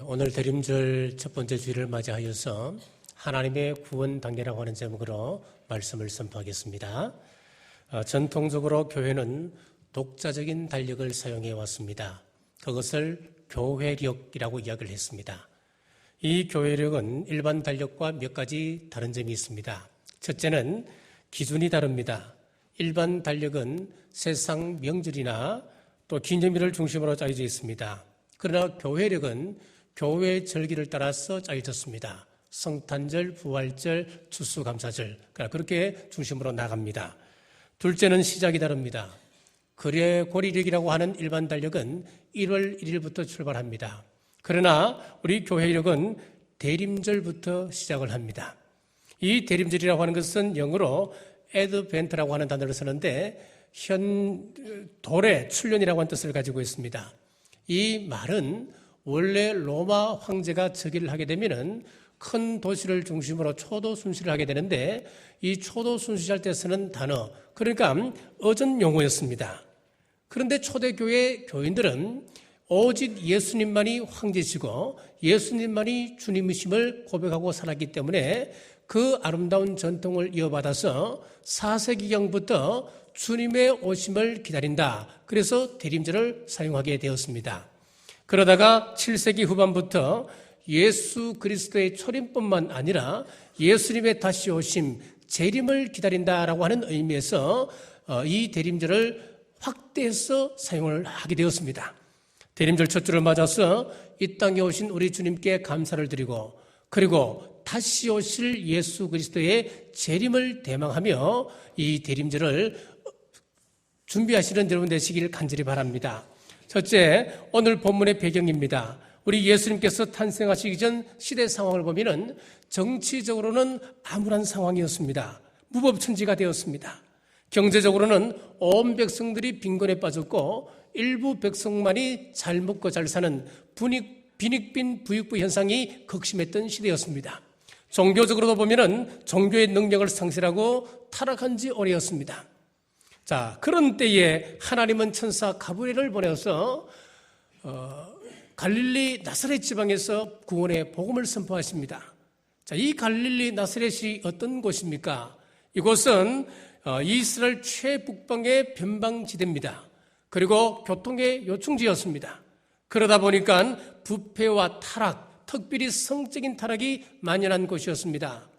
오늘 대림절 첫 번째 주일을 맞이하여서 하나님의 구원 단계라고 하는 제목으로 말씀을 선포하겠습니다. 전통적으로 교회는 독자적인 달력을 사용해 왔습니다. 그것을 교회력이라고 이야기를 했습니다. 이 교회력은 일반 달력과 몇 가지 다른 점이 있습니다. 첫째는 기준이 다릅니다. 일반 달력은 세상 명절이나 또 기념일을 중심으로 짜여져 있습니다. 그러나 교회력은 교회 절기를 따라서 짜여졌습니다. 성탄절, 부활절, 추수감사절 그렇게 중심으로 나갑니다. 둘째는 시작이 다릅니다. 그레고리력이라고 하는 일반 달력은 1월 1일부터 출발합니다. 그러나 우리 교회력은 대림절부터 시작을 합니다. 이 대림절이라고 하는 것은 영어로 애드벤트라고 하는 단어를 쓰는데 돌의 출현이라고 하는 뜻을 가지고 있습니다. 이 말은 원래 로마 황제가 즉위를 하게 되면은 큰 도시를 중심으로 초도 순시를 하게 되는데 이 초도 순시할 때 쓰는 단어, 그러니까 어전 용어였습니다. 그런데 초대교회 교인들은 오직 예수님만이 황제시고 예수님만이 주님이심을 고백하고 살았기 때문에 그 아름다운 전통을 이어받아서 4세기경부터 주님의 오심을 기다린다. 그래서 대림절을 사용하게 되었습니다. 그러다가 7세기 후반부터 예수 그리스도의 초림뿐만 아니라 예수님의 다시 오심, 재림을 기다린다라고 하는 의미에서 이 대림절을 확대해서 사용을 하게 되었습니다. 대림절 첫 주를 맞아서 이 땅에 오신 우리 주님께 감사를 드리고 그리고 다시 오실 예수 그리스도의 재림을 대망하며 이 대림절을 준비하시는 여러분 되시길 간절히 바랍니다. 첫째, 오늘 본문의 배경입니다. 우리 예수님께서 탄생하시기 전 시대 상황을 보면은 정치적으로는 암울한 상황이었습니다. 무법천지가 되었습니다. 경제적으로는 온 백성들이 빈곤에 빠졌고 일부 백성만이 잘 먹고 잘 사는 빈익빈 부익부 현상이 극심했던 시대였습니다. 종교적으로도 보면은 종교의 능력을 상실하고 타락한 지 오래였습니다. 자, 그런 때에 하나님은 천사 가브리엘을 보내서 갈릴리 나사렛 지방에서 구원의 복음을 선포하십니다. 자, 이 갈릴리 나사렛이 어떤 곳입니까? 이곳은 이스라엘 최북방의 변방지대입니다. 그리고 교통의 요충지였습니다. 그러다 보니까 부패와 타락, 특별히 성적인 타락이 만연한 곳이었습니다.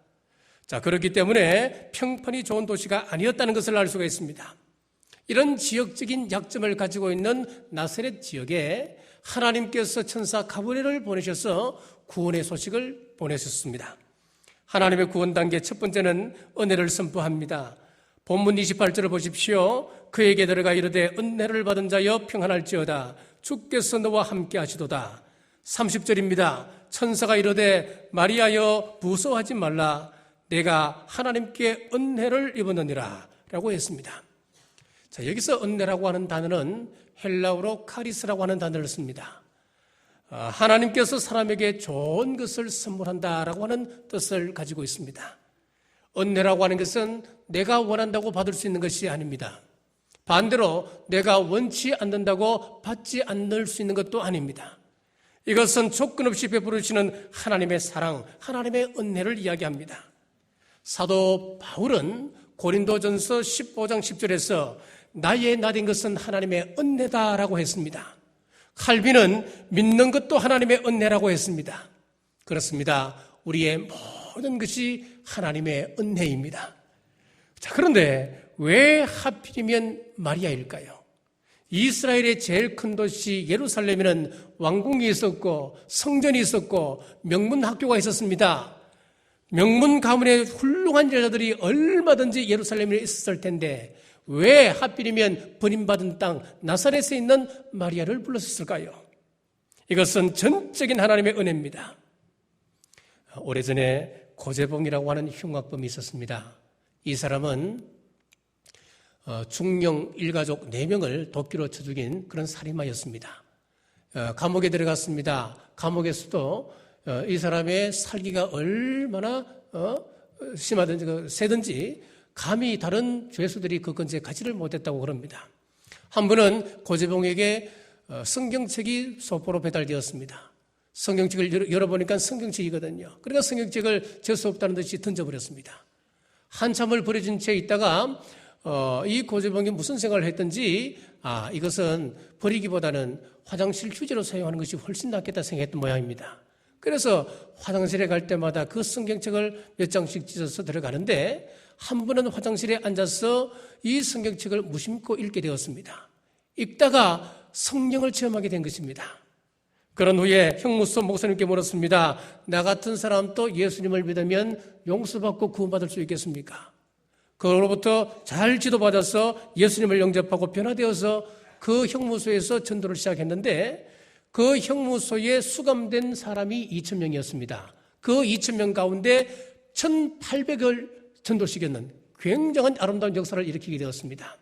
자, 그렇기 때문에 평판이 좋은 도시가 아니었다는 것을 알 수가 있습니다. 이런 지역적인 약점을 가지고 있는 나사렛 지역에 하나님께서 천사 가브리엘을 보내셔서 구원의 소식을 보내셨습니다. 하나님의 구원 단계 첫 번째는 은혜를 선포합니다. 본문 28절을 보십시오. 그에게 들어가 이르되 은혜를 받은 자여 평안할지어다. 주께서 너와 함께 하시도다. 30절입니다. 천사가 이르되 마리아여 무서워하지 말라. 내가 하나님께 은혜를 입었느니라 라고 했습니다. 자, 여기서 은혜라고 하는 단어는 헬라어로 카리스라고 하는 단어를 씁니다. 하나님께서 사람에게 좋은 것을 선물한다라고 하는 뜻을 가지고 있습니다. 은혜라고 하는 것은 내가 원한다고 받을 수 있는 것이 아닙니다. 반대로 내가 원치 않는다고 받지 않을 수 있는 것도 아닙니다. 이것은 조건 없이 베풀으시는 하나님의 사랑, 하나님의 은혜를 이야기합니다. 사도 바울은 고린도전서 15장 10절에서 나의 나된 것은 하나님의 은혜다라고 했습니다. 칼빈은 믿는 것도 하나님의 은혜라고 했습니다. 그렇습니다. 우리의 모든 것이 하나님의 은혜입니다. 자, 그런데 왜 하필이면 마리아일까요? 이스라엘의 제일 큰 도시 예루살렘에는 왕궁이 있었고 성전이 있었고 명문 학교가 있었습니다. 명문 가문의 훌륭한 여자들이 얼마든지 예루살렘에 있었을 텐데 왜 하필이면 버림받은 땅 나사렛에 있는 마리아를 불렀을까요? 이것은 전적인 하나님의 은혜입니다. 오래전에 고재봉이라고 하는 흉악범이 있었습니다. 이 사람은 중령 일가족 4명을 도끼로 쳐 죽인 그런 살인마였습니다. 감옥에 들어갔습니다. 감옥에서도 이 사람의 살기가 얼마나 심하든지 세든지 감히 다른 죄수들이 그 근처에 가지를 못했다고 그럽니다. 한 분은 고재봉에게 성경책이 소포로 배달되었습니다. 성경책을 열어보니까 성경책이거든요. 그러니까 성경책을 재수 없다는 듯이 던져버렸습니다. 한참을 버려진 채 있다가 이 고재봉이 무슨 생각을 했던지 이것은 버리기보다는 화장실 휴지로 사용하는 것이 훨씬 낫겠다 생각했던 모양입니다. 그래서 화장실에 갈 때마다 그 성경책을 몇 장씩 찢어서 들어가는데 한 번은 화장실에 앉아서 이 성경책을 무심코 읽게 되었습니다. 읽다가 성령을 체험하게 된 것입니다. 그런 후에 형무소 목사님께 물었습니다. 나 같은 사람도 예수님을 믿으면 용서받고 구원받을 수 있겠습니까? 그로부터 잘 지도받아서 예수님을 영접하고 변화되어서 그 형무소에서 전도를 시작했는데 그 형무소에 수감된 사람이 2,000명이었습니다. 그 2,000명 가운데 1,800을 전도시켰는 굉장한 아름다운 역사를 일으키게 되었습니다.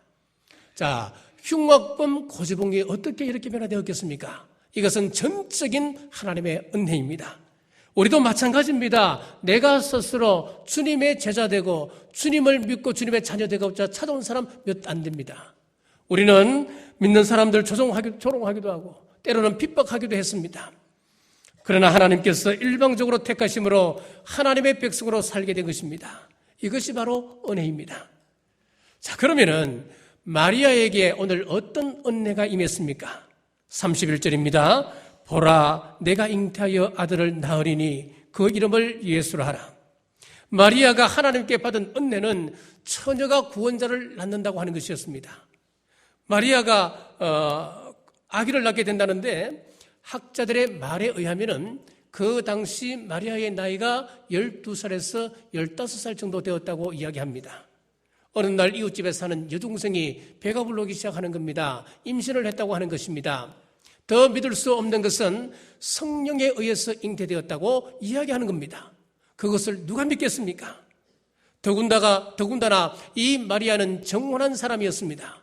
자, 흉악범 고재봉이 어떻게 이렇게 변화되었겠습니까? 이것은 전적인 하나님의 은혜입니다. 우리도 마찬가지입니다. 내가 스스로 주님의 제자 되고 주님을 믿고 주님의 자녀 되고자 찾아온 사람 몇 안 됩니다. 우리는 믿는 사람들 조롱하기도 하고 때로는 핍박하기도 했습니다. 그러나 하나님께서 일방적으로 택하심으로 하나님의 백성으로 살게 된 것입니다. 이것이 바로 은혜입니다. 자, 그러면은 마리아에게 오늘 어떤 은혜가 임했습니까? 31절입니다. 보라, 내가 잉태하여 아들을 낳으리니 그 이름을 예수라 하라. 마리아가 하나님께 받은 은혜는 처녀가 구원자를 낳는다고 하는 것이었습니다. 마리아가 아기를 낳게 된다는데 학자들의 말에 의하면은 그 당시 마리아의 나이가 12살에서 15살 정도 되었다고 이야기합니다. 어느 날 이웃집에 사는 여동생이 배가 불러오기 시작하는 겁니다. 임신을 했다고 하는 것입니다. 더 믿을 수 없는 것은 성령에 의해서 잉태되었다고 이야기하는 겁니다. 그것을 누가 믿겠습니까? 더군다나 이 마리아는 정혼한 사람이었습니다.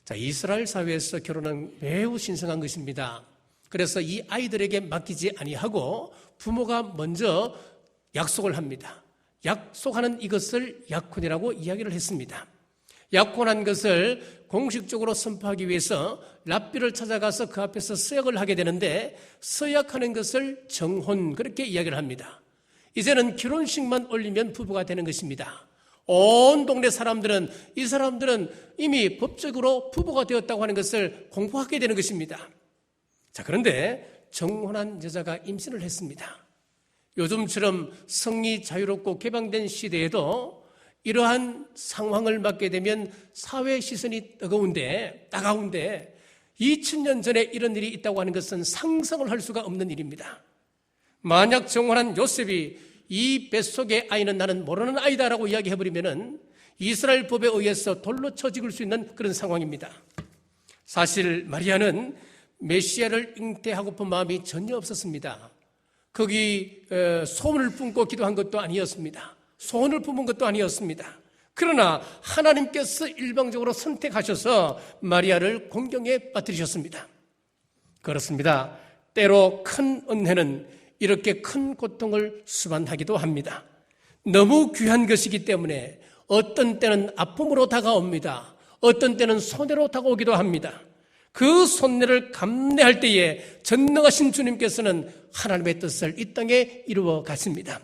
자, 이스라엘 사회에서 결혼은 매우 신성한 것입니다. 그래서 이 아이들에게 맡기지 아니하고 부모가 먼저 약속을 합니다. 약속하는 이것을 약혼이라고 이야기를 했습니다. 약혼한 것을 공식적으로 선포하기 위해서 랍비를 찾아가서 그 앞에서 서약을 하게 되는데 서약하는 것을 정혼 그렇게 이야기를 합니다. 이제는 결혼식만 올리면 부부가 되는 것입니다. 온 동네 사람들은 이 사람들은 이미 법적으로 부부가 되었다고 하는 것을 공부하게 되는 것입니다. 자, 그런데 정혼한 여자가 임신을 했습니다. 요즘처럼 성이 자유롭고 개방된 시대에도 이러한 상황을 맞게 되면 사회 시선이 따가운데 2000년 전에 이런 일이 있다고 하는 것은 상상을 할 수가 없는 일입니다. 만약 정혼한 요셉이 이 뱃속의 아이는 나는 모르는 아이다라고 이야기해버리면 이스라엘 법에 의해서 돌로 쳐 죽일 수 있는 그런 상황입니다. 사실 마리아는 메시아를 잉태하고픈 마음이 전혀 없었습니다. 거기 소원을 품고 기도한 것도 아니었습니다. 소원을 품은 것도 아니었습니다. 그러나 하나님께서 일방적으로 선택하셔서 마리아를 공경에 빠뜨리셨습니다. 그렇습니다. 때로 큰 은혜는 이렇게 큰 고통을 수반하기도 합니다. 너무 귀한 것이기 때문에 어떤 때는 아픔으로 다가옵니다. 어떤 때는 손해로 다가오기도 합니다. 그 손해를 감내할 때에 전능하신 주님께서는 하나님의 뜻을 이 땅에 이루어 가십니다.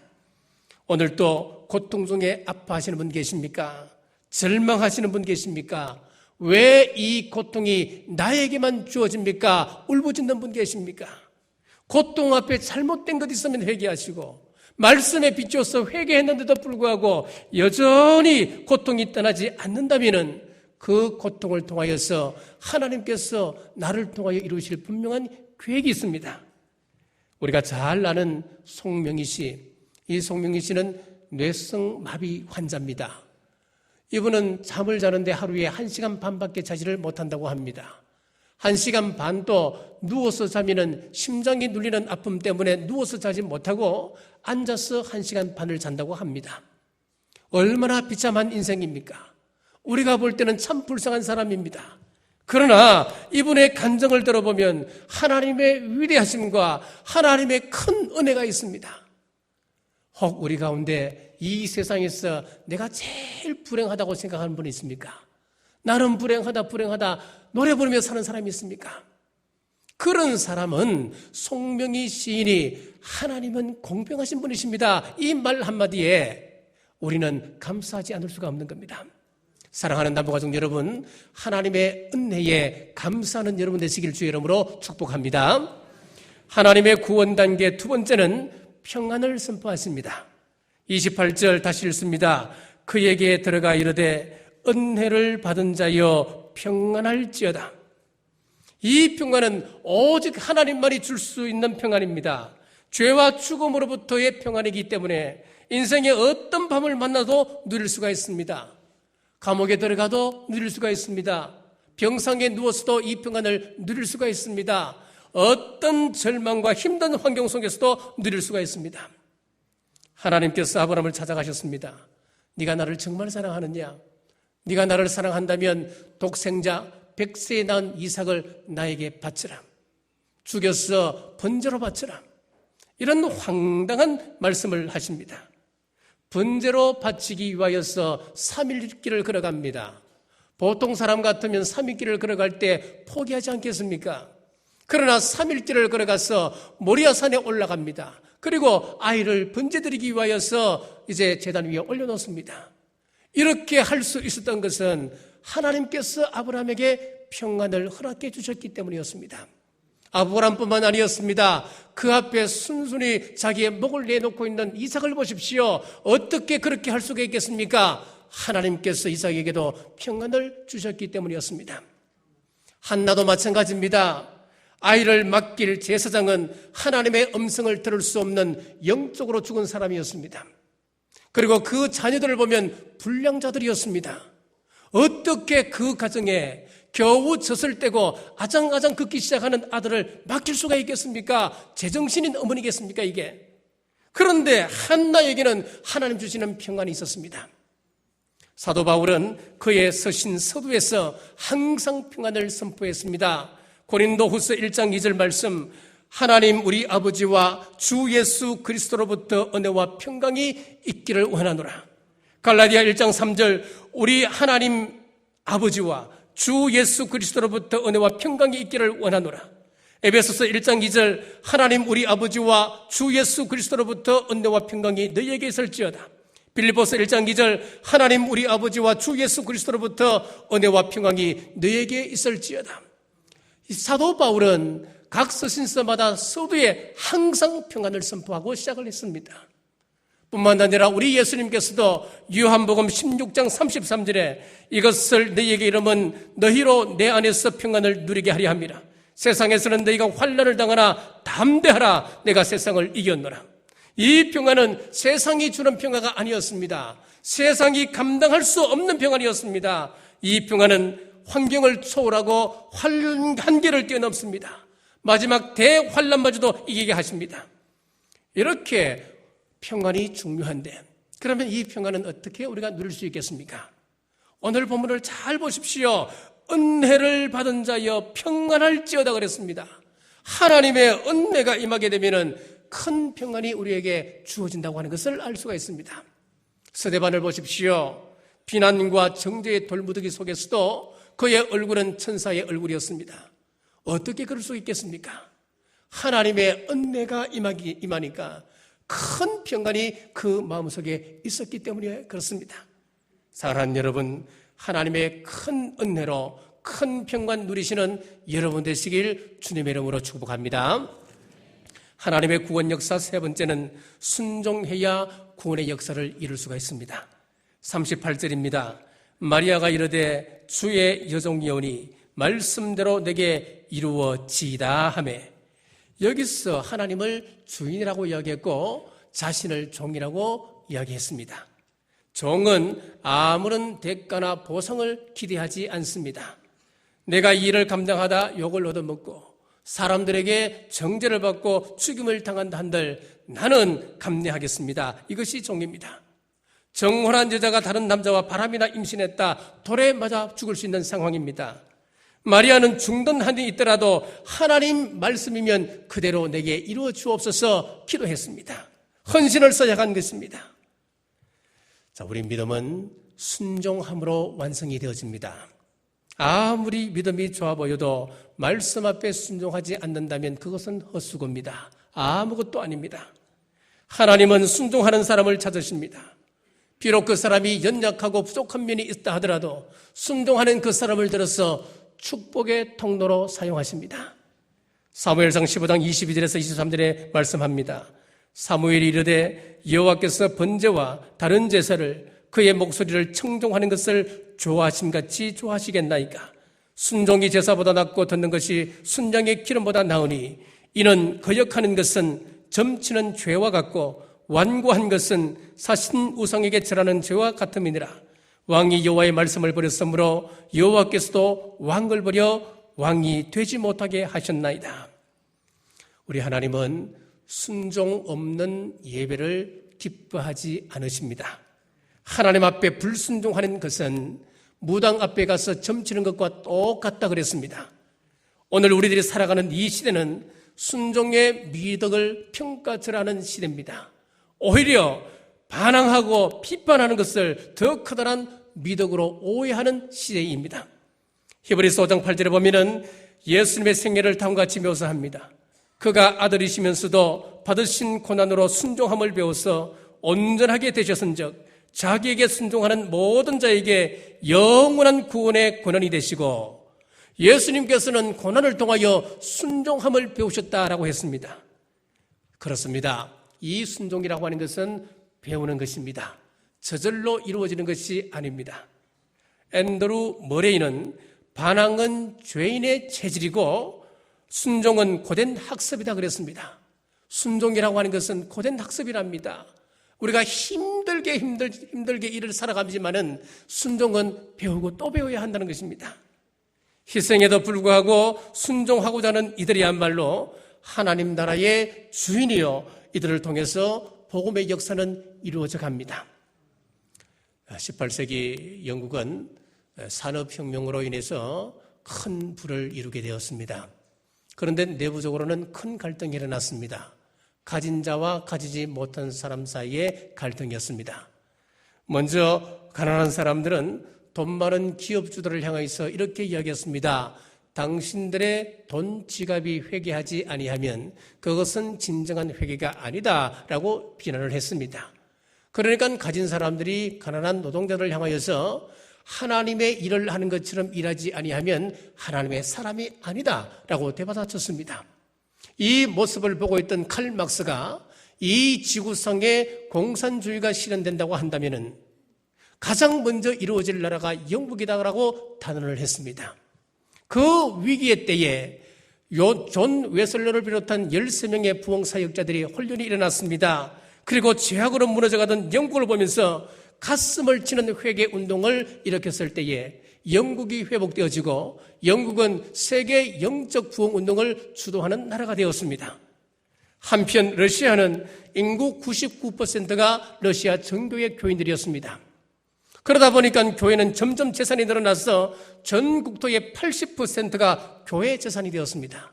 오늘도 고통 중에 아파하시는 분 계십니까? 절망하시는 분 계십니까? 왜 이 고통이 나에게만 주어집니까? 울부짖는 분 계십니까? 고통 앞에 잘못된 것 있으면 회개하시고 말씀에 비추어서 회개했는데도 불구하고 여전히 고통이 떠나지 않는다면 그 고통을 통하여서 하나님께서 나를 통하여 이루실 분명한 계획이 있습니다. 우리가 잘 아는 송명희 씨, 이 송명희 씨는 뇌성 마비 환자입니다. 이분은 잠을 자는데 하루에 1시간 반밖에 자지를 못한다고 합니다. 1시간 반도 누워서 자면은 심장이 눌리는 아픔 때문에 누워서 자지 못하고 앉아서 1시간 반을 잔다고 합니다. 얼마나 비참한 인생입니까? 우리가 볼 때는 참 불쌍한 사람입니다. 그러나 이분의 간증을 들어보면 하나님의 위대하심과 하나님의 큰 은혜가 있습니다. 혹 우리 가운데 이 세상에서 내가 제일 불행하다고 생각하는 분이 있습니까? 나는 불행하다 노래 부르며 사는 사람이 있습니까? 그런 사람은 송명희 시인이 하나님은 공평하신 분이십니다, 이 말 한마디에 우리는 감사하지 않을 수가 없는 겁니다. 사랑하는 남부가족 여러분, 하나님의 은혜에 감사하는 여러분 되시길 주의 이름으로 축복합니다. 하나님의 구원 단계 두 번째는 평안을 선포하십니다. 28절 다시 읽습니다. 그에게 들어가 이르되 은혜를 받은 자여 평안할지어다. 이 평안은 오직 하나님만이 줄 수 있는 평안입니다. 죄와 죽음으로부터의 평안이기 때문에 인생의 어떤 밤을 만나도 누릴 수가 있습니다. 감옥에 들어가도 누릴 수가 있습니다. 병상에 누워서도 이 평안을 누릴 수가 있습니다. 어떤 절망과 힘든 환경 속에서도 누릴 수가 있습니다. 하나님께서 아브라함을 찾아가셨습니다. 네가 나를 정말 사랑하느냐? 네가 나를 사랑한다면 독생자 100세에 낳은 이삭을 나에게 바치라. 죽여서 번제로 바치라. 이런 황당한 말씀을 하십니다. 번제로 바치기 위하여서 3일 길을 걸어갑니다. 보통 사람 같으면 3일 길을 걸어갈 때 포기하지 않겠습니까? 그러나 3일 길을 걸어가서 모리아산에 올라갑니다. 그리고 아이를 번제드리기 위하여서 이제 제단 위에 올려놓습니다. 이렇게 할 수 있었던 것은 하나님께서 아브라함에게 평안을 허락해 주셨기 때문이었습니다. 아브라함뿐만 아니었습니다. 그 앞에 순순히 자기의 목을 내놓고 있는 이삭을 보십시오. 어떻게 그렇게 할 수가 있겠습니까? 하나님께서 이삭에게도 평안을 주셨기 때문이었습니다. 한나도 마찬가지입니다. 아이를 맡길 제사장은 하나님의 음성을 들을 수 없는 영적으로 죽은 사람이었습니다. 그리고 그 자녀들을 보면 불량자들이었습니다. 어떻게 그 가정에 겨우 젖을 떼고 아장아장 긋기 시작하는 아들을 맡길 수가 있겠습니까? 제정신인 어머니겠습니까 이게? 그런데 한나에게는 하나님 주시는 평안이 있었습니다. 사도 바울은 그의 서신 서두에서 항상 평안을 선포했습니다. 고린도후서 1장 2절 말씀, 하나님 우리 아버지와 주 예수 그리스도로부터 은혜와 평강이 있기를 원하노라. 갈라디아 1장 3절, 우리 하나님 아버지와 주 예수 그리스도로부터 은혜와 평강이 있기를 원하노라. 에베소서 1장 2절, 하나님 우리 아버지와 주 예수 그리스도로부터 은혜와 평강이 너희에게 있을지어다. 빌립보서 1장 2절, 하나님 우리 아버지와 주 예수 그리스도로부터 은혜와 평강이 너희에게 있을지어다. 사도 바울은 각 서신서마다 서두에 항상 평안을 선포하고 시작을 했습니다. 뿐만 아니라 우리 예수님께서도 요한복음 16장 33절에 이것을 너희에게 이르면 너희로 내 안에서 평안을 누리게 하려 함이라. 세상에서는 너희가 환난을 당하나 담대하라. 내가 세상을 이겼노라. 이 평안은 세상이 주는 평화가 아니었습니다. 세상이 감당할 수 없는 평안이었습니다. 이 평안은 환경을 초월하고 한계를 뛰어넘습니다. 마지막 대환난마저도 이기게 하십니다. 이렇게 평안이 중요한데, 그러면 이 평안은 어떻게 우리가 누릴 수 있겠습니까? 오늘 본문을 잘 보십시오. 은혜를 받은 자여 평안할지어다 그랬습니다. 하나님의 은혜가 임하게 되면은 큰 평안이 우리에게 주어진다고 하는 것을 알 수가 있습니다. 스데반을 보십시오. 비난과 정죄의 돌무더기 속에서도 그의 얼굴은 천사의 얼굴이었습니다. 어떻게 그럴 수 있겠습니까? 하나님의 은혜가 임하니까 큰 평안이 그 마음속에 있었기 때문에 그렇습니다. 사랑하는 여러분, 하나님의 큰 은혜로 큰 평안 누리시는 여러분 되시길 주님의 이름으로 축복합니다. 하나님의 구원 역사 세 번째는 순종해야 구원의 역사를 이룰 수가 있습니다. 38절입니다. 마리아가 이르되 주의 여종이오니 말씀대로 내게 이루어지이다 하매, 여기서 하나님을 주인이라고 이야기했고 자신을 종이라고 이야기했습니다. 종은 아무런 대가나 보상을 기대하지 않습니다. 내가 이 일을 감당하다 욕을 얻어먹고 사람들에게 정죄를 받고 죽임을 당한다 한들 나는 감내하겠습니다. 이것이 종입니다. 정혼한 여자가 다른 남자와 바람이나 임신했다, 돌에 맞아 죽을 수 있는 상황입니다. 마리아는 죽던 한이 있더라도 하나님 말씀이면 그대로 내게 이루어 주옵소서 기도했습니다. 헌신을 써야한 것입니다. 자, 우리 믿음은 순종함으로 완성이 되어집니다. 아무리 믿음이 좋아 보여도 말씀 앞에 순종하지 않는다면 그것은 헛수고입니다. 아무것도 아닙니다. 하나님은 순종하는 사람을 찾으십니다. 비록 그 사람이 연약하고 부족한 면이 있다 하더라도 순종하는 그 사람을 들어서 축복의 통로로 사용하십니다. 사무엘상 15장 22절에서 23절에 말씀합니다. 사무엘이 이르되 여호와께서 번제와 다른 제사를 그의 목소리를 청종하는 것을 좋아하심같이 좋아하시겠나이까. 순종이 제사보다 낫고 듣는 것이 순양의 기름보다 나으니 이는 거역하는 것은 점치는 죄와 같고 완고한 것은 사신 우상에게 절하는 죄와 같음이니라. 왕이 여호와의 말씀을 버렸으므로 여호와께서도 왕을 버려 왕이 되지 못하게 하셨나이다. 우리 하나님은 순종 없는 예배를 기뻐하지 않으십니다. 하나님 앞에 불순종하는 것은 무당 앞에 가서 점치는 것과 똑같다 그랬습니다. 오늘 우리들이 살아가는 이 시대는 순종의 미덕을 평가절하는 시대입니다. 오히려 반항하고 비판하는 것을 더 커다란 미덕으로 오해하는 시대입니다. 히브리서 5장 8절에 보면은 예수님의 생애를 다음과 같이 묘사합니다. 그가 아들이시면서도 받으신 고난으로 순종함을 배워서 온전하게 되셨은즉 자기에게 순종하는 모든 자에게 영원한 구원의 권한이 되시고 예수님께서는 고난을 통하여 순종함을 배우셨다라고 했습니다. 그렇습니다. 이 순종이라고 하는 것은 배우는 것입니다. 저절로 이루어지는 것이 아닙니다. 앤드루 머레이는 반항은 죄인의 체질이고 순종은 고된 학습이다 그랬습니다. 순종이라고 하는 것은 고된 학습이랍니다. 우리가 힘들게 일을 살아가지만은 순종은 배우고 또 배워야 한다는 것입니다. 희생에도 불구하고 순종하고자 하는 이들이야말로 하나님 나라의 주인이요 이들을 통해서 복음의 역사는 이루어져 갑니다. 18세기 영국은 산업혁명으로 인해서 큰 부를 이루게 되었습니다. 그런데 내부적으로는 큰 갈등이 일어났습니다. 가진 자와 가지지 못한 사람 사이의 갈등이었습니다. 먼저 가난한 사람들은 돈 많은 기업주들을 향해서 이렇게 이야기했습니다. 당신들의 돈 지갑이 회개하지 아니하면 그것은 진정한 회개가 아니다라고 비난을 했습니다. 그러니까 가진 사람들이 가난한 노동자들을 향하여서 하나님의 일을 하는 것처럼 일하지 아니하면 하나님의 사람이 아니다라고 되받아쳤습니다. 이 모습을 보고 있던 칼 막스가 이 지구상에 공산주의가 실현된다고 한다면 가장 먼저 이루어질 나라가 영국이다라고 단언을 했습니다. 그 위기의 때에 존 웨슬러를 비롯한 13명의 부흥사역자들이 혼련이 일어났습니다. 그리고 죄악으로 무너져가던 영국을 보면서 가슴을 치는 회개 운동을 일으켰을 때에 영국이 회복되어지고 영국은 세계 영적 부흥 운동을 주도하는 나라가 되었습니다. 한편 러시아는 인구 99%가 러시아 정교회 교인들이었습니다. 그러다 보니까 교회는 점점 재산이 늘어나서 전 국토의 80%가 교회 재산이 되었습니다.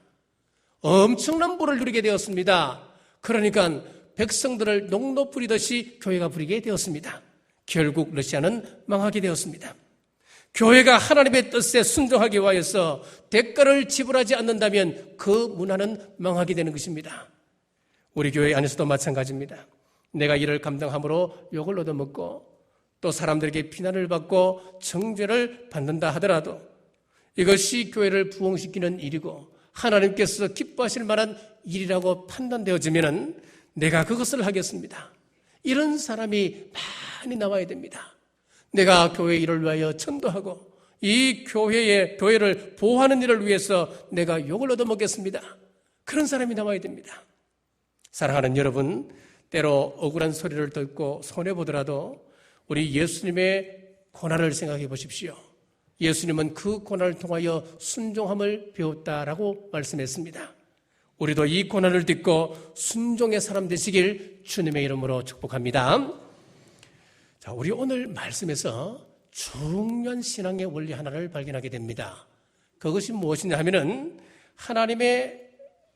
엄청난 부를 누리게 되었습니다. 그러니까 백성들을 농로 부리듯이 교회가 부리게 되었습니다. 결국 러시아는 망하게 되었습니다. 교회가 하나님의 뜻에 순종하기 위하여서 대가를 지불하지 않는다면 그 문화는 망하게 되는 것입니다. 우리 교회 안에서도 마찬가지입니다. 내가 이를 감당함으로 욕을 얻어먹고 또 사람들에게 비난을 받고 정죄를 받는다 하더라도 이것이 교회를 부흥시키는 일이고 하나님께서 기뻐하실 만한 일이라고 판단되어지면 내가 그것을 하겠습니다. 이런 사람이 많이 나와야 됩니다. 내가 교회 일을 위하여 전도하고 이 교회를 보호하는 일을 위해서 내가 욕을 얻어먹겠습니다. 그런 사람이 나와야 됩니다. 사랑하는 여러분, 때로 억울한 소리를 듣고 손해보더라도 우리 예수님의 고난을 생각해 보십시오. 예수님은 그 고난을 통하여 순종함을 배웠다라고 말씀했습니다. 우리도 이 고난을 듣고 순종의 사람 되시길 주님의 이름으로 축복합니다. 자, 우리 오늘 말씀에서 중요한 신앙의 원리 하나를 발견하게 됩니다. 그것이 무엇이냐 하면은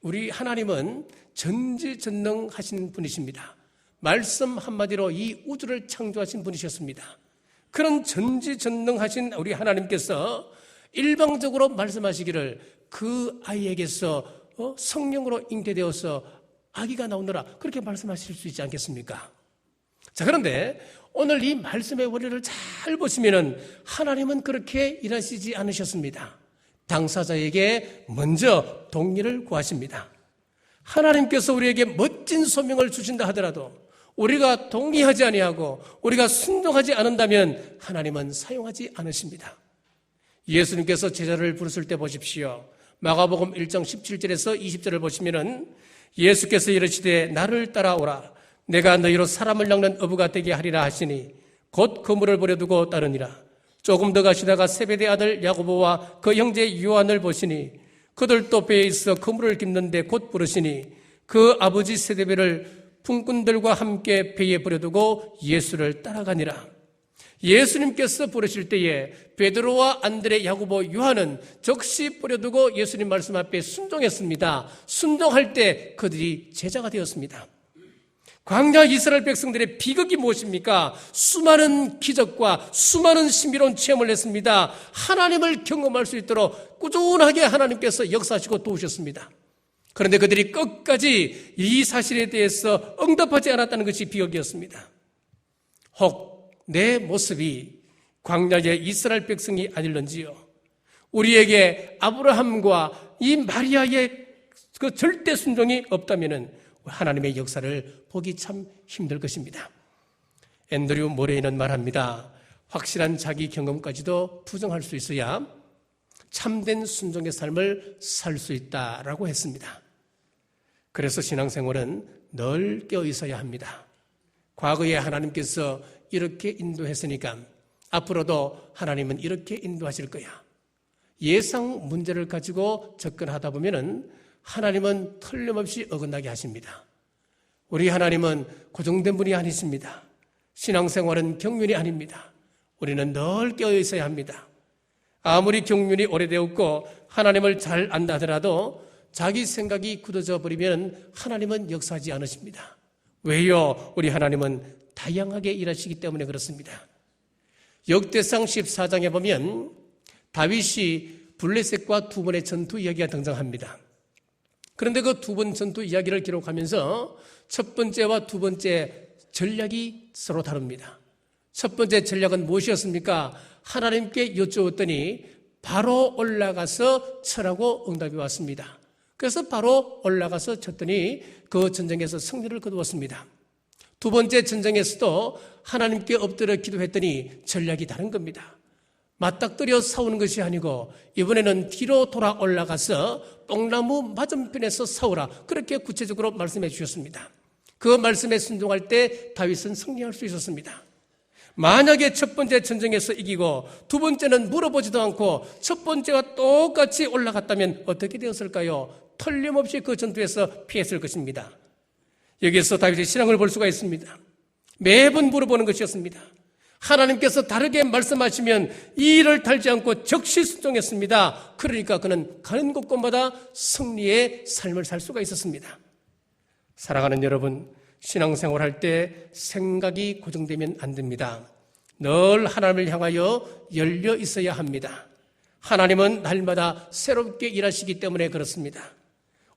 우리 하나님은 전지전능하신 분이십니다. 말씀 한마디로 이 우주를 창조하신 분이셨습니다. 그런 전지전능하신 우리 하나님께서 일방적으로 말씀하시기를 그 아이에게서 성령으로 잉태되어서 아기가 나오느라 그렇게 말씀하실 수 있지 않겠습니까? 자, 그런데 오늘 이 말씀의 원리를 잘 보시면은 하나님은 그렇게 일하시지 않으셨습니다. 당사자에게 먼저 동의를 구하십니다. 하나님께서 우리에게 멋진 소명을 주신다 하더라도 우리가 동의하지 아니하고 우리가 순종하지 않는다면 하나님은 사용하지 않으십니다. 예수님께서 제자를 부르실 때 보십시오. 마가복음 1장 17절에서 20절을 보시면은 예수께서 이르시되 나를 따라오라. 내가 너희로 사람을 낚는 어부가 되게 하리라 하시니 곧 그물을 버려두고 따르니라. 조금 더 가시다가 세베대 아들 야고보와 그 형제 요한을 보시니 그들도 배에 있어 그물을 깁는데 곧 부르시니 그 아버지 세베대를 품꾼들과 함께 배에 버려두고 예수를 따라가니라. 예수님께서 부르실 때에 베드로와 안드레, 야고보, 요한은 즉시 버려두고 예수님 말씀 앞에 순종했습니다. 순종할 때 그들이 제자가 되었습니다. 광야 이스라엘 백성들의 비극이 무엇입니까? 수많은 기적과 수많은 신비로운 체험을 했습니다. 하나님을 경험할 수 있도록 꾸준하게 하나님께서 역사하시고 도우셨습니다. 그런데 그들이 끝까지 이 사실에 대해서 응답하지 않았다는 것이 비극이었습니다. 혹 내 모습이 광야의 이스라엘 백성이 아닐런지요. 우리에게 아브라함과 이 마리아의 그 절대 순종이 없다면은 하나님의 역사를 보기 참 힘들 것입니다. 앤드류 모레이는 말합니다. 확실한 자기 경험까지도 부정할 수 있어야 참된 순종의 삶을 살 수 있다라고 했습니다. 그래서 신앙생활은 늘 깨어 있어야 합니다. 과거에 하나님께서 이렇게 인도했으니까 앞으로도 하나님은 이렇게 인도하실 거야. 예상 문제를 가지고 접근하다 보면은 하나님은 틀림없이 어긋나게 하십니다. 우리 하나님은 고정된 분이 아니십니다. 신앙생활은 경륜이 아닙니다. 우리는 늘 깨어 있어야 합니다. 아무리 경륜이 오래되었고 하나님을 잘 안다 하더라도 자기 생각이 굳어져 버리면 하나님은 역사하지 않으십니다. 왜요? 우리 하나님은 다양하게 일하시기 때문에 그렇습니다. 역대상 14장에 보면 다윗이 블레셋과 두 번의 전투 이야기가 등장합니다. 그런데 그 두 번 전투 이야기를 기록하면서 첫 번째와 두 번째 전략이 서로 다릅니다. 첫 번째 전략은 무엇이었습니까? 하나님께 여쭈었더니 바로 올라가서 쳐라고 응답이 왔습니다. 그래서 바로 올라가서 쳤더니 그 전쟁에서 승리를 거두었습니다. 두 번째 전쟁에서도 하나님께 엎드려 기도했더니 전략이 다른 겁니다. 맞닥뜨려 싸우는 것이 아니고 이번에는 뒤로 돌아 올라가서 뽕나무 맞은편에서 싸우라. 그렇게 구체적으로 말씀해 주셨습니다. 그 말씀에 순종할 때 다윗은 승리할 수 있었습니다. 만약에 첫 번째 전쟁에서 이기고 두 번째는 물어보지도 않고 첫 번째와 똑같이 올라갔다면 어떻게 되었을까요? 틀림없이 그 전투에서 피했을 것입니다. 여기에서 다윗의 신앙을 볼 수가 있습니다. 매번 물어보는 것이었습니다. 하나님께서 다르게 말씀하시면 이의를 달지 않고 즉시 순종했습니다. 그러니까 그는 가는 곳곳마다 승리의 삶을 살 수가 있었습니다. 사랑하는 여러분, 신앙생활할 때 생각이 고정되면 안 됩니다. 늘 하나님을 향하여 열려 있어야 합니다. 하나님은 날마다 새롭게 일하시기 때문에 그렇습니다.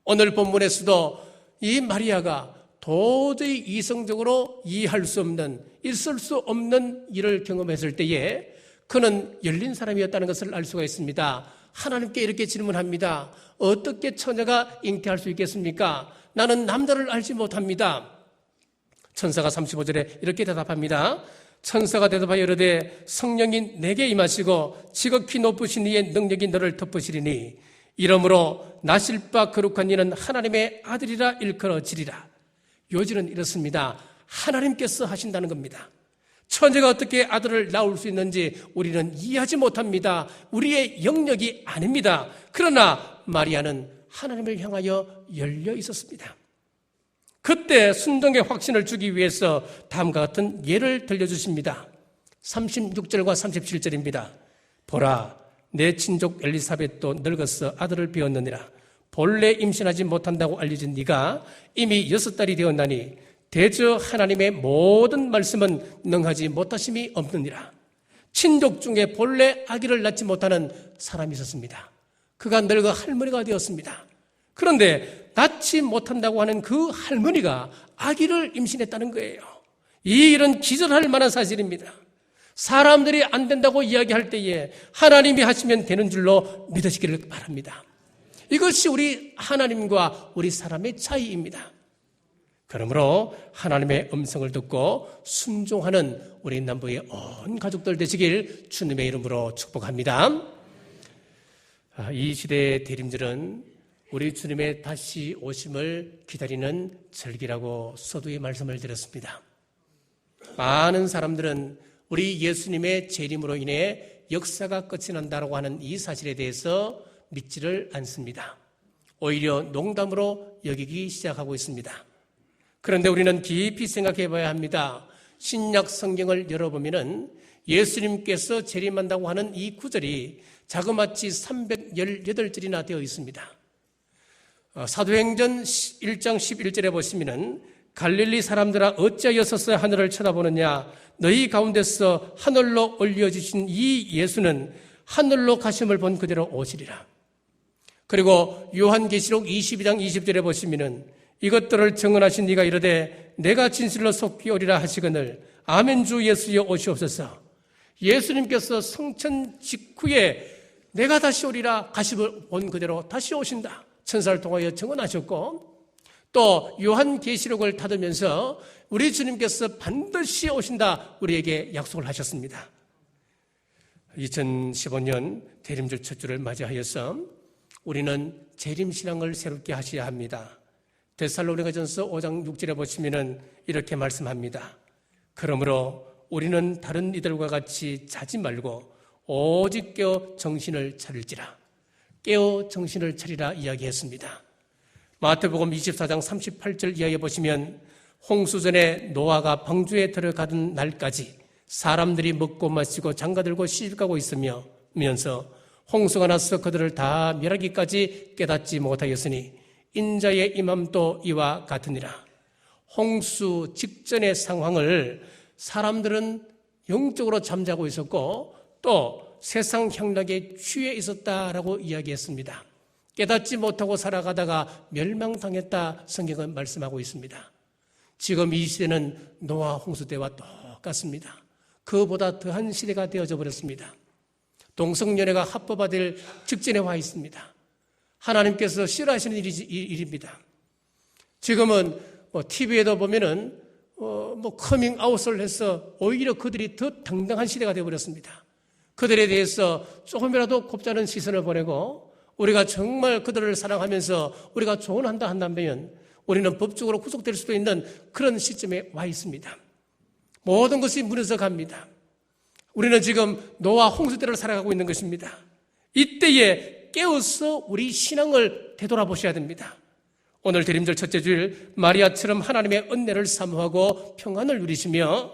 오늘 본문에서도 이 마리아가 도저히 이성적으로 이해할 수 없는, 있을 수 없는 일을 경험했을 때에 그는 열린 사람이었다는 것을 알 수가 있습니다. 하나님께 이렇게 질문합니다. 어떻게 처녀가 잉태할 수 있겠습니까? 나는 남자를 알지 못합니다. 천사가 35절에 이렇게 대답합니다. 천사가 대답하여 이르되 성령이 내게 임하시고 지극히 높으신 이의 능력이 너를 덮으시리니 이러므로 나실 바 거룩한 이는 하나님의 아들이라 일컬어지리라. 요지는 이렇습니다. 하나님께서 하신다는 겁니다. 처녀가 어떻게 아들을 낳을 수 있는지 우리는 이해하지 못합니다. 우리의 영역이 아닙니다. 그러나 마리아는 하나님을 향하여 열려 있었습니다. 그때 순종의 확신을 주기 위해서 다음과 같은 예를 들려주십니다. 36절과 37절입니다. 보라, 내 친족 엘리사벳도 늙어서 아들을 배웠느니라. 본래 임신하지 못한다고 알려진 네가 이미 6달이 되었나니 대저 하나님의 모든 말씀은 능하지 못하심이 없느니라. 친족 중에 본래 아기를 낳지 못하는 사람이 있었습니다. 그가 늙어 할머니가 되었습니다. 그런데 낳지 못한다고 하는 그 할머니가 아기를 임신했다는 거예요. 이 일은 기절할 만한 사실입니다. 사람들이 안 된다고 이야기할 때에 하나님이 하시면 되는 줄로 믿으시기를 바랍니다. 이것이 우리 하나님과 우리 사람의 차이입니다. 그러므로 하나님의 음성을 듣고 순종하는 우리 남부의 온 가족들 되시길 주님의 이름으로 축복합니다. 이 시대의 대림절은 우리 주님의 다시 오심을 기다리는 절기라고 서두에 말씀을 드렸습니다. 많은 사람들은 우리 예수님의 재림으로 인해 역사가 끝이 난다고 하는 이 사실에 대해서 믿지를 않습니다. 오히려 농담으로 여기기 시작하고 있습니다. 그런데 우리는 깊이 생각해 봐야 합니다. 신약 성경을 열어보면 예수님께서 재림한다고 하는 이 구절이 자그마치 318절이나 되어 있습니다. 사도행전 1장 11절에 보시면 갈릴리 사람들아 어찌하여 서서 하늘을 쳐다보느냐 너희 가운데서 하늘로 올려주신 이 예수는 하늘로 가심을 본 그대로 오시리라. 그리고 요한계시록 22장 20절에 보시면 이것들을 증언하신 네가 이르되 내가 진실로 속히 오리라 하시거늘 아멘 주 예수여 오시옵소서. 예수님께서 성천 직후에 내가 다시 오리라 가심을 본 그대로 다시 오신다. 천사를 통하여 증언하셨고 또 요한계시록을 닫으면서 우리 주님께서 반드시 오신다 우리에게 약속을 하셨습니다. 2015년 대림절 첫 주를 맞이하여서 우리는 재림신앙을 새롭게 하셔야 합니다. 데살로니가전서 5장 6절에 보시면 이렇게 말씀합니다. 그러므로 우리는 다른 이들과 같이 자지 말고 오직 깨어 정신을 차릴지라. 깨어 정신을 차리라 이야기했습니다. 마태복음 24장 38절 이하에 보시면 홍수전에 노아가 방주에 들어가던 날까지 사람들이 먹고 마시고 장가들고 시집가고 있으면서 홍수가 나서 그들을 다 멸하기까지 깨닫지 못하였으니 인자의 임함도 이와 같으니라. 홍수 직전의 상황을 사람들은 영적으로 잠자고 있었고 또 세상 향락에 취해 있었다라고 이야기했습니다. 깨닫지 못하고 살아가다가 멸망당했다 성경은 말씀하고 있습니다. 지금 이 시대는 노아 홍수 때와 똑같습니다. 그보다 더한 시대가 되어져 버렸습니다. 동성연애가 합법화될 직전에 와 있습니다. 하나님께서 싫어하시는 일입니다. 지금은 TV에도 보면은 커밍아웃을 해서 오히려 그들이 더 당당한 시대가 되어버렸습니다. 그들에 대해서 조금이라도 곱지 않은 시선을 보내고 우리가 정말 그들을 사랑하면서 우리가 조언한다 한다면 우리는 법적으로 구속될 수도 있는 그런 시점에 와 있습니다. 모든 것이 무너져 갑니다. 우리는 지금 노아 홍수 때를 살아가고 있는 것입니다. 이때에 깨어서 우리 신앙을 되돌아보셔야 됩니다. 오늘 대림절 첫째 주일 마리아처럼 하나님의 은혜를 사모하고 평안을 누리시며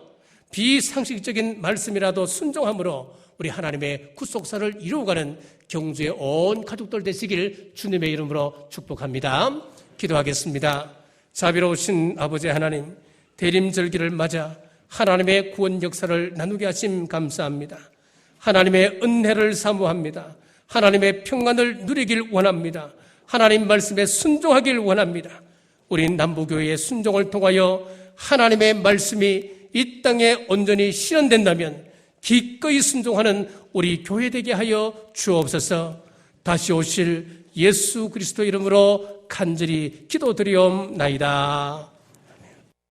비상식적인 말씀이라도 순종함으로 우리 하나님의 구속사를 이루어가는 경주의 온 가족들 되시길 주님의 이름으로 축복합니다. 기도하겠습니다. 자비로우신 아버지 하나님, 대림절기를 맞아 하나님의 구원 역사를 나누게 하심 감사합니다. 하나님의 은혜를 사모합니다. 하나님의 평안을 누리길 원합니다. 하나님 말씀에 순종하길 원합니다. 우리 남부교회의 순종을 통하여 하나님의 말씀이 이 땅에 온전히 실현된다면 기꺼이 순종하는 우리 교회 되게 하여 주옵소서. 다시 오실 예수 그리스도 이름으로 간절히 기도드리옵나이다.